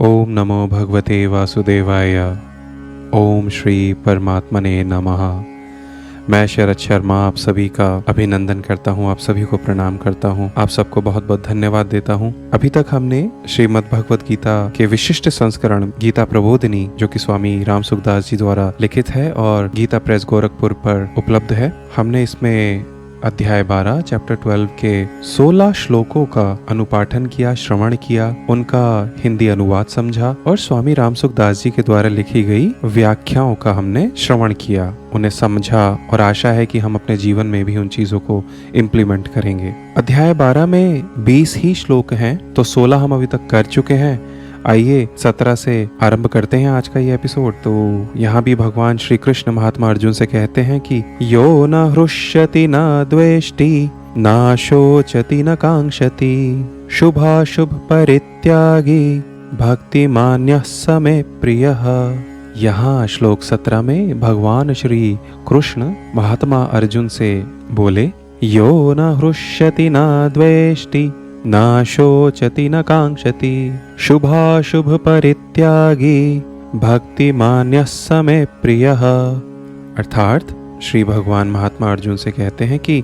ओम नमो भगवते वासुदेवाय। ओम श्री परमात्मने नमः। मैं शरद शर्मा आप सभी का अभिनंदन करता हूँ, आप सभी को प्रणाम करता हूँ, आप सबको बहुत बहुत धन्यवाद देता हूँ। अभी तक हमने श्रीमद् भगवत गीता के विशिष्ट संस्करण गीता प्रबोधिनी, जो कि स्वामी राम सुखदास जी द्वारा लिखित है और गीता प्रेस गोरखपुर पर उपलब्ध है, हमने इसमें अध्याय 12 चैप्टर 12 के 16 श्लोकों का अनुपाठन किया, श्रवण किया, उनका हिंदी अनुवाद समझा और स्वामी राम सुखदास जी के द्वारा लिखी गई व्याख्याओं का हमने श्रवण किया, उन्हें समझा और आशा है कि हम अपने जीवन में भी उन चीजों को इम्प्लीमेंट करेंगे। अध्याय 12 में 20 ही श्लोक हैं, तो 16 हम अभी तक कर चुके हैं। आइए 17 से आरंभ करते हैं आज का ये एपिसोड। तो यहाँ भी भगवान श्री कृष्ण महात्मा अर्जुन से कहते हैं कि यो न हृष्यति न द्वेष्टि न शोचति न कांक्षति शुभाशुभ परित्यागी भक्तिमान्यः स मे प्रियः। यहाँ श्लोक 17 में भगवान श्री कृष्ण महात्मा अर्जुन से बोले, यो न हृष्यति न द्वेष्टि न शोचति न कांक्षति शुभाशुभ परित्यागी भक्तिमान्यः स मे प्रियः। अर्थात श्री भगवान महात्मा अर्जुन से कहते हैं कि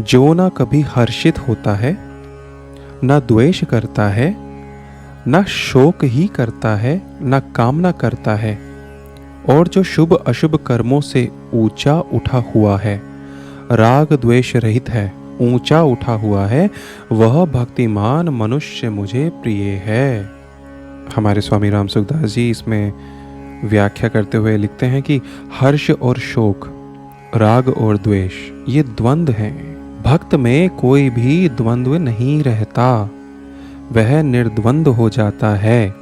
जो न कभी हर्षित होता है, न द्वेष करता है, न शोक ही करता है, न कामना करता है, और जो शुभ अशुभ कर्मों से ऊंचा उठा हुआ है, राग द्वेष रहित है, ऊंचा उठा हुआ है, वह भक्तिमान मनुष्य मुझे प्रिय है। हमारे स्वामी राम सुखदास जी इसमें व्याख्या करते हुए लिखते हैं कि हर्ष और शोक, राग और द्वेष ये द्वंद्व हैं। भक्त में कोई भी द्वंद्व नहीं रहता, वह निर्द्वंद हो जाता है।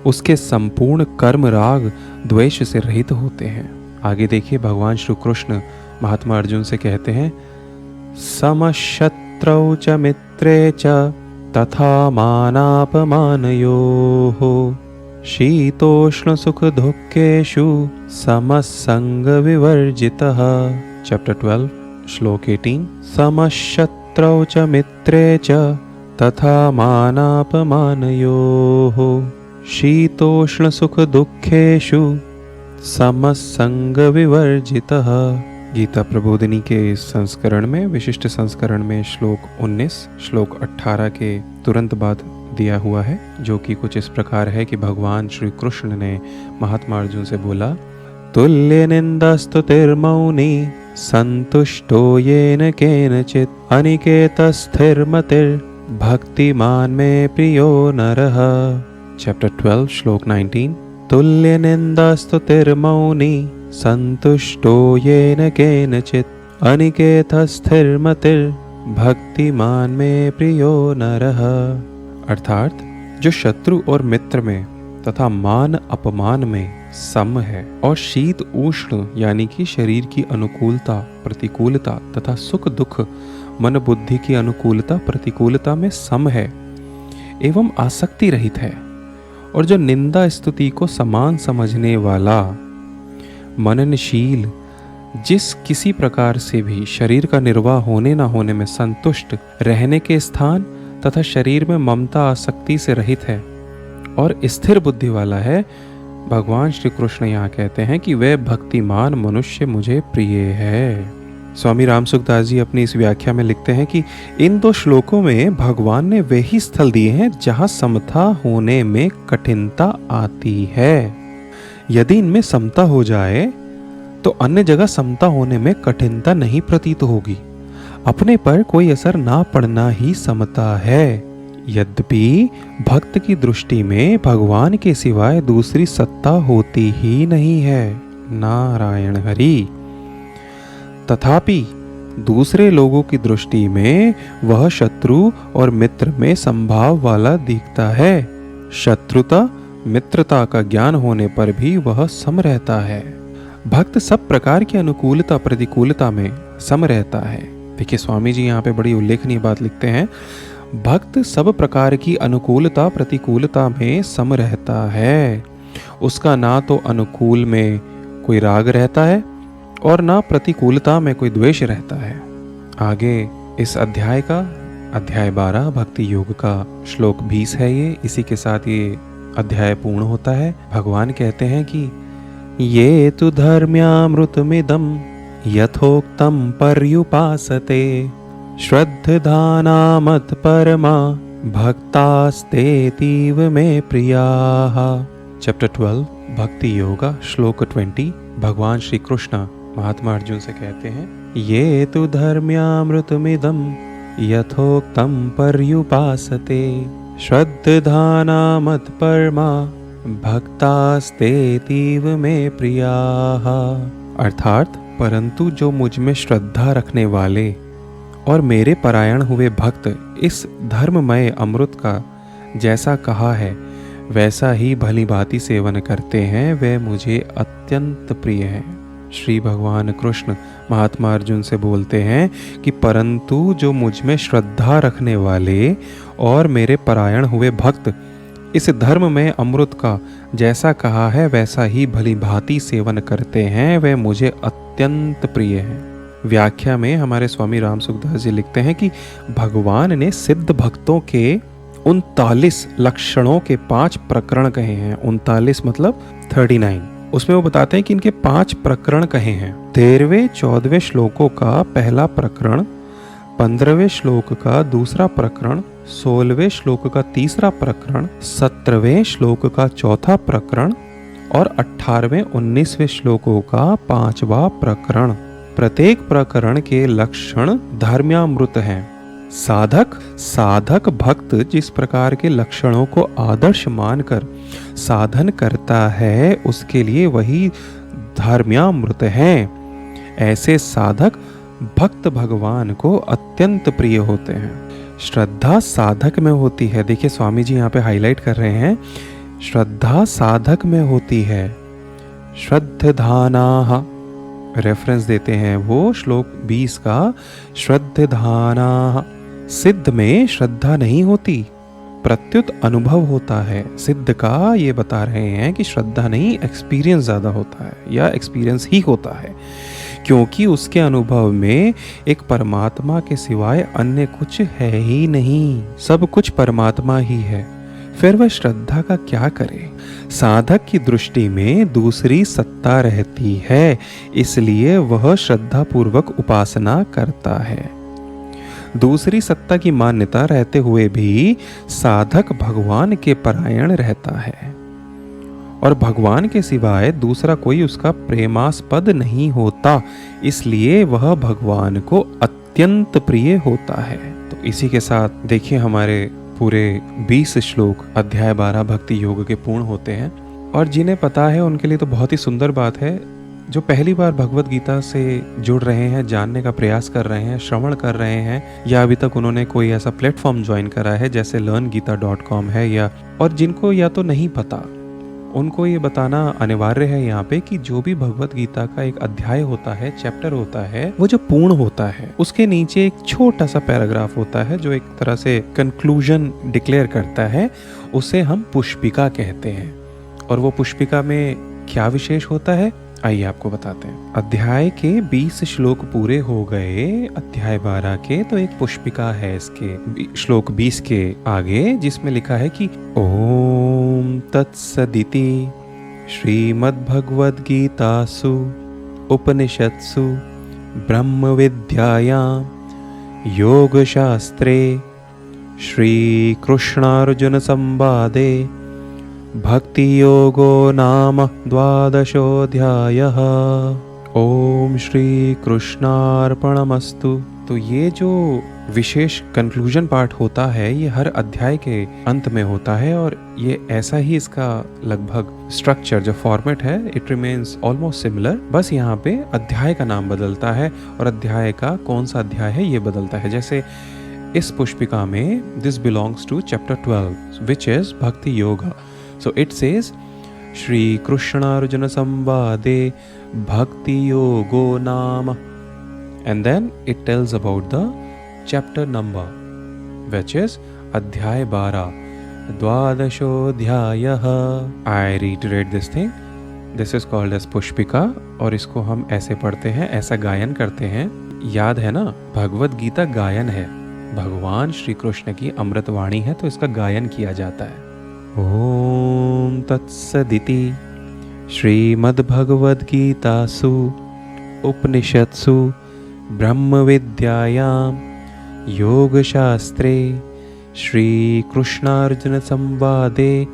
उसके संपूर्ण कर्म राग द्वेष से रहित होते हैं। आगे देखिए, भगवान श्री कृष्ण महात्मा अर्जुन से कहते हैं, समशत्रौ च मित्रे च तथा मानापमानयोः शीतोष्ण सुख दुःखेषु समसंग विवर्जितः। चैप्टर 12 श्लोक 18। समशत्रौ च मित्रे च तथा मानापमानयोः शीतोष्ण सुख दुःखेषु समसंग विवर्जितः। गीता प्रबोधिनी के संस्करण में, विशिष्ट संस्करण में श्लोक 19 श्लोक 18 के तुरंत बाद दिया हुआ है, जो कि कुछ इस प्रकार है कि भगवान श्री कृष्ण ने महात्मा अर्जुन से बोला, तुल्य निंदास्तुतिर्मौनी संतुष्टो येन केनचित् अनिकेतस्थिरमतिर् भक्तिमान में प्रियो नरः। चैप्टर 12 श्लोक 19। तुल्य निंदास्तुतिर्मौनी संतुष्टो येन केनचित् अनिकेतस्थिरमतिर् भक्तिमान में प्रियो नरः। अर्थात जो शत्रु और मित्र में तथा मान अपमान में सम है और शीत उष्ण यानी कि शरीर की अनुकूलता प्रतिकूलता तथा सुख दुख मन बुद्धि की अनुकूलता प्रतिकूलता में सम है एवं आसक्ति रहित है, और जो निंदा स्तुति को समान समझने वाला मननशील, जिस किसी प्रकार से भी शरीर का निर्वाह होने न होने में संतुष्ट रहने के स्थान तथा शरीर में ममता आसक्ति से रहित है और स्थिर बुद्धि वाला है, भगवान श्री कृष्ण यहाँ कहते हैं कि वह भक्तिमान मनुष्य मुझे प्रिय है। स्वामी राम सुखदास जी अपनी इस व्याख्या में लिखते हैं कि इन दो श्लोकों में भगवान ने वे ही स्थल दिए हैं जहाँ समता होने में कठिनता आती है। यदि इनमें समता हो जाए तो अन्य जगह समता होने में कठिनता नहीं प्रतीत होगी, अपने पर कोई असर ना पड़ना ही समता है। यद्यपि भक्त की दृष्टि में भगवान के सिवाय दूसरी सत्ता होती ही नहीं है, नारायण हरि। तथापि दूसरे लोगों की दृष्टि में वह शत्रु और मित्र में संभाव वाला दिखता है। शत्रुता मित्रता का ज्ञान होने पर भी वह सम रहता है। भक्त सब प्रकार की अनुकूलता प्रतिकूलता में सम रहता है। देखिए, स्वामी जी यहाँ पे बड़ी उल्लेखनीय बात लिखते हैं, भक्त सब प्रकार की अनुकूलता प्रतिकूलता में सम रहता है। उसका ना तो अनुकूल में कोई राग रहता है और ना प्रतिकूलता में कोई द्वेष रहता है। आगे इस अध्याय 12 भक्ति योग का श्लोक 20 है ये। इसी के साथ ये अध्याय पूर्ण होता है। भगवान कहते हैं कि ये तु धर्म्यामृतमिदं यथोक्तं पर्युपासते श्रद्धाना मत्परमा भक्तास्तेतीव मे प्रियाः। चैप्टर 12 भक्ति योगा श्लोक 20। भगवान श्री कृष्ण महात्मा अर्जुन से कहते हैं ये तु धर्म्यामृतमिदं यथोक्तं पर्युपासते श्रद्धाना मत्परमा भक्तास्तेतीव मे प्रियाः। अर्थात परंतु जो मुझ में श्रद्धा रखने वाले और मेरे परायण हुए भक्त इस धर्ममय अमृत का जैसा कहा है वैसा ही भली भांति सेवन करते हैं, वे मुझे अत्यंत प्रिय हैं। श्री भगवान कृष्ण महात्मा अर्जुन से बोलते हैं कि परंतु जो मुझ में श्रद्धा रखने वाले और मेरे परायण हुए भक्त इस धर्म में अमृत का जैसा कहा है वैसा ही भली भांति सेवन करते हैं, वे मुझे अत्यंत प्रिय हैं। व्याख्या में हमारे स्वामी राम सुखदास जी लिखते हैं कि भगवान ने सिद्ध भक्तों के 39 लक्षणों के 5 प्रकरण कहे हैं। 39 मतलब 39। उसमें वो बताते हैं कि इनके 5 प्रकरण कहे हैं। 13वें 14वें श्लोकों का पहला प्रकरण, 15वें श्लोक का दूसरा प्रकरण, 16वें श्लोक का तीसरा प्रकरण, 17वें श्लोक का चौथा प्रकरण और 18वें 19वें श्लोकों का 5वां प्रकरण। प्रत्येक प्रकरण के लक्षण धर्म्यामृत हैं। साधक भक्त जिस प्रकार के लक्षणों को आदर्श मानकर साधन करता है उसके लिए वही धर्म्यामृत हैं। ऐसे साधक भक्त भगवान को अत्यंत प्रिय होते हैं। श्रद्धा साधक में होती है। देखिए स्वामी जी यहाँ पे हाईलाइट कर रहे हैं, श्रद्धा साधक में होती है। श्रद्धानाः रेफरेंस देते हैं वो श्लोक 20 का। श्रद्धानाः सिद्ध में श्रद्धा नहीं होती, प्रत्युत अनुभव होता है। सिद्ध का ये बता रहे हैं कि श्रद्धा नहीं, एक्सपीरियंस ज्यादा होता है या एक्सपीरियंस ही होता है, क्योंकि उसके अनुभव में एक परमात्मा के सिवाय अन्य कुछ है ही नहीं, सब कुछ परमात्मा ही है। फिर वह श्रद्धा का क्या करे? साधक की दृष्टि में दूसरी सत्ता रहती है, इसलिए वह श्रद्धा पूर्वक उपासना करता है। दूसरी सत्ता की मान्यता रहते हुए भी साधक भगवान के परायण रहता है और भगवान के सिवाय दूसरा कोई उसका प्रेमास्पद नहीं होता, इसलिए वह भगवान को अत्यंत प्रिय होता है। तो इसी के साथ देखिए हमारे पूरे 20 श्लोक अध्याय 12 भक्ति योग के पूर्ण होते हैं। और जिन्हें पता है उनके लिए तो बहुत ही सुंदर बात है। जो पहली बार भगवत गीता से जुड़ रहे हैं, जानने का प्रयास कर रहे हैं, श्रवण कर रहे हैं, या अभी तक उन्होंने कोई ऐसा प्लेटफॉर्म ज्वाइन करा है जैसे learngita.com है, या और जिनको या तो नहीं पता उनको ये बताना अनिवार्य है यहाँ पे कि जो भी भगवत गीता का एक अध्याय होता है, चैप्टर होता है, वो जो पूर्ण होता है उसके नीचे एक छोटा सा पैराग्राफ होता है जो एक तरह से कंक्लूजन डिक्लेयर करता है, उसे हम पुष्पिका कहते हैं। और वो पुष्पिका में क्या विशेष होता है आइए आपको बताते हैं। अध्याय के 20 श्लोक पूरे हो गए अध्याय 12 के, तो एक पुष्पिका है इसके श्लोक 20 के आगे जिसमें लिखा है कि ओम तत्सदिति श्रीमद्भगवद्गीतासु उपनिषत्सु ब्रह्म विद्यायां योगशास्त्रे श्री कृष्णार्जुन संवादे भक्ति योगो नाम 12वाध्यायः। ओम श्री कृष्णार्पणमस्तु। तो ये जो विशेष कंक्लूजन पार्ट होता है ये हर अध्याय के अंत में होता है और ये ऐसा ही इसका लगभग स्ट्रक्चर जो फॉर्मेट है इट रिमेन्स ऑलमोस्ट सिमिलर, बस यहाँ पे अध्याय का नाम बदलता है और अध्याय का कौन सा अध्याय है ये बदलता है। जैसे इस पुष्पिका में this belongs to chapter 12 which is Bhakti yoga. So it says Shri Krishna Arjuna Samvade Bhakti Yogo Nama, and then it tells about the chapter number which is Adhyay 12 Dwadashodhyayah. I reiterate this thing. This is called as Pushpika और इसको हम ऐसे पढ़ते हैं, ऐसा गायन करते हैं। याद है ना भगवत गीता गायन है, भगवान श्री कृष्ण की अमृत वाणी है तो इसका गायन किया जाता है। ॐ तत्सदिति श्रीमद्भगवद्गीतासु उपनिषत्सु ब्रह्मविद्यायां योगशास्त्रे श्रीकृष्णार्जुनसंवादे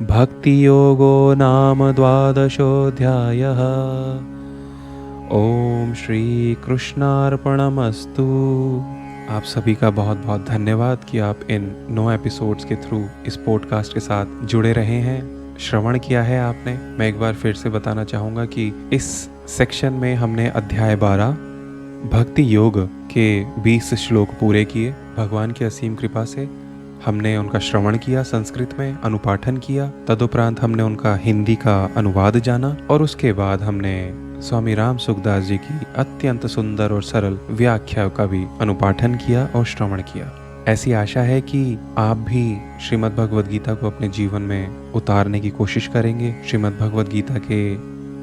भक्तियोगो नाम द्वादशोऽध्यायः। ओम श्री कृष्णार्पणमस्तु। आप सभी का बहुत बहुत धन्यवाद कि आप इन 9 एपिसोड्स के थ्रू इस पॉडकास्ट के साथ जुड़े रहे हैं, श्रवण किया है आपने। मैं एक बार फिर से बताना चाहूँगा कि इस सेक्शन में हमने अध्याय 12 भक्ति योग के 20 श्लोक पूरे किए। भगवान की असीम कृपा से हमने उनका श्रवण किया, संस्कृत में अनुपाठन किया, तदुपरांत हमने उनका हिंदी का अनुवाद जाना और उसके बाद हमने स्वामी राम सुखदास जी की अत्यंत सुंदर और सरल व्याख्या का भी अनुपाठन किया और श्रवण किया। ऐसी आशा है कि आप भी श्रीमद् भगवद गीता को अपने जीवन में उतारने की कोशिश करेंगे, श्रीमद् भगवद गीता के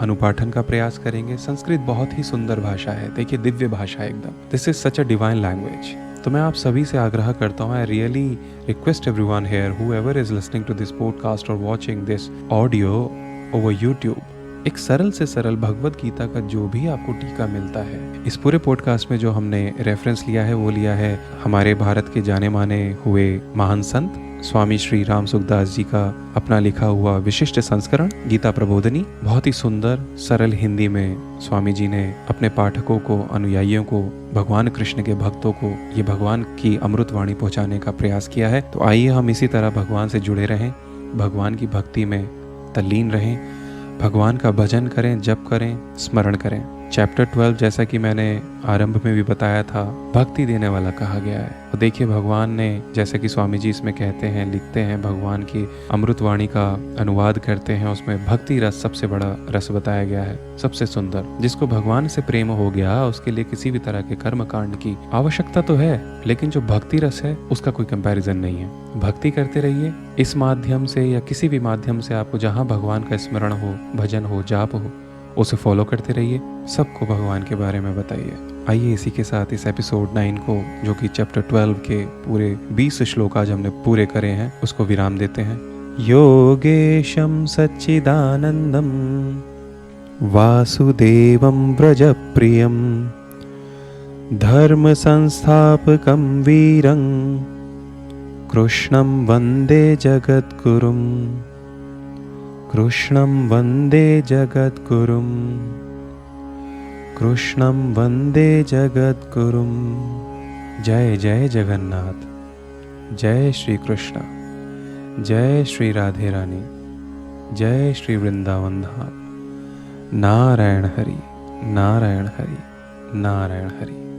अनुपाठन का प्रयास करेंगे। संस्कृत बहुत ही सुंदर भाषा है, देखिए दिव्य भाषा है एकदम। This is such a divine language. तो मैं आप सभी से आग्रह करता हूँ, I really request everyone here whoever is listening to this podcast और watching this audio over YouTube, एक सरल से सरल भगवद गीता का जो भी आपको टीका मिलता है। इस पूरे पॉडकास्ट में जो हमने रेफरेंस लिया है वो लिया है हमारे भारत के जाने माने हुए महान संत स्वामी श्री राम सुखदास जी का अपना लिखा हुआ विशिष्ट संस्करण गीता प्रबोधनी। बहुत ही सुंदर सरल हिंदी में स्वामी जी ने अपने पाठकों को, अनुयायियों को, भगवान कृष्ण के भक्तों को ये भगवान की अमृत वाणी पहुंचाने का प्रयास किया है। तो आइए हम इसी तरह भगवान से जुड़े रहें, भगवान की भक्ति में तल्लीन रहें, भगवान का भजन करें, जप करें, स्मरण करें। चैप्टर 12 जैसा कि मैंने आरंभ में भी बताया था, भक्ति देने वाला कहा गया है। तो देखिए भगवान ने, जैसे कि स्वामी जी इसमें कहते हैं, लिखते हैं, भगवान की अमृतवाणी का अनुवाद करते हैं, उसमें भक्ति रस सबसे बड़ा रस बताया गया है, सबसे सुंदर। जिसको भगवान से प्रेम हो गया उसके लिए किसी भी तरह के कर्म कांड की आवश्यकता तो है, लेकिन जो भक्ति रस है उसका कोई कंपैरिजन नहीं है। भक्ति करते रहिए इस माध्यम से या किसी भी माध्यम से, आपको जहाँ भगवान का स्मरण हो, भजन हो, जाप हो, उसे फॉलो करते रहिए, सबको भगवान के बारे में बताइए। आइए इसी के साथ इस एपिसोड 9 को, जो कि चैप्टर 12 के पूरे 20 श्लोक आज हमने पूरे करे हैं, उसको विराम देते हैं। योगेशं सच्चिदानंदं वासुदेवं व्रजप्रियं धर्म संस्थापकं वीरं कृष्णं वन्दे जगद्गुरुं, कृष्णं वन्दे जगद्गुरुं, कृष्णं वन्दे जगद्गुरुं। जय जय जगन्नाथ, जय श्री कृष्ण, जय श्री राधे रानी, जय श्री वृंदावन धाम। नारायण हरि, नारायण हरि, नारायण हरि।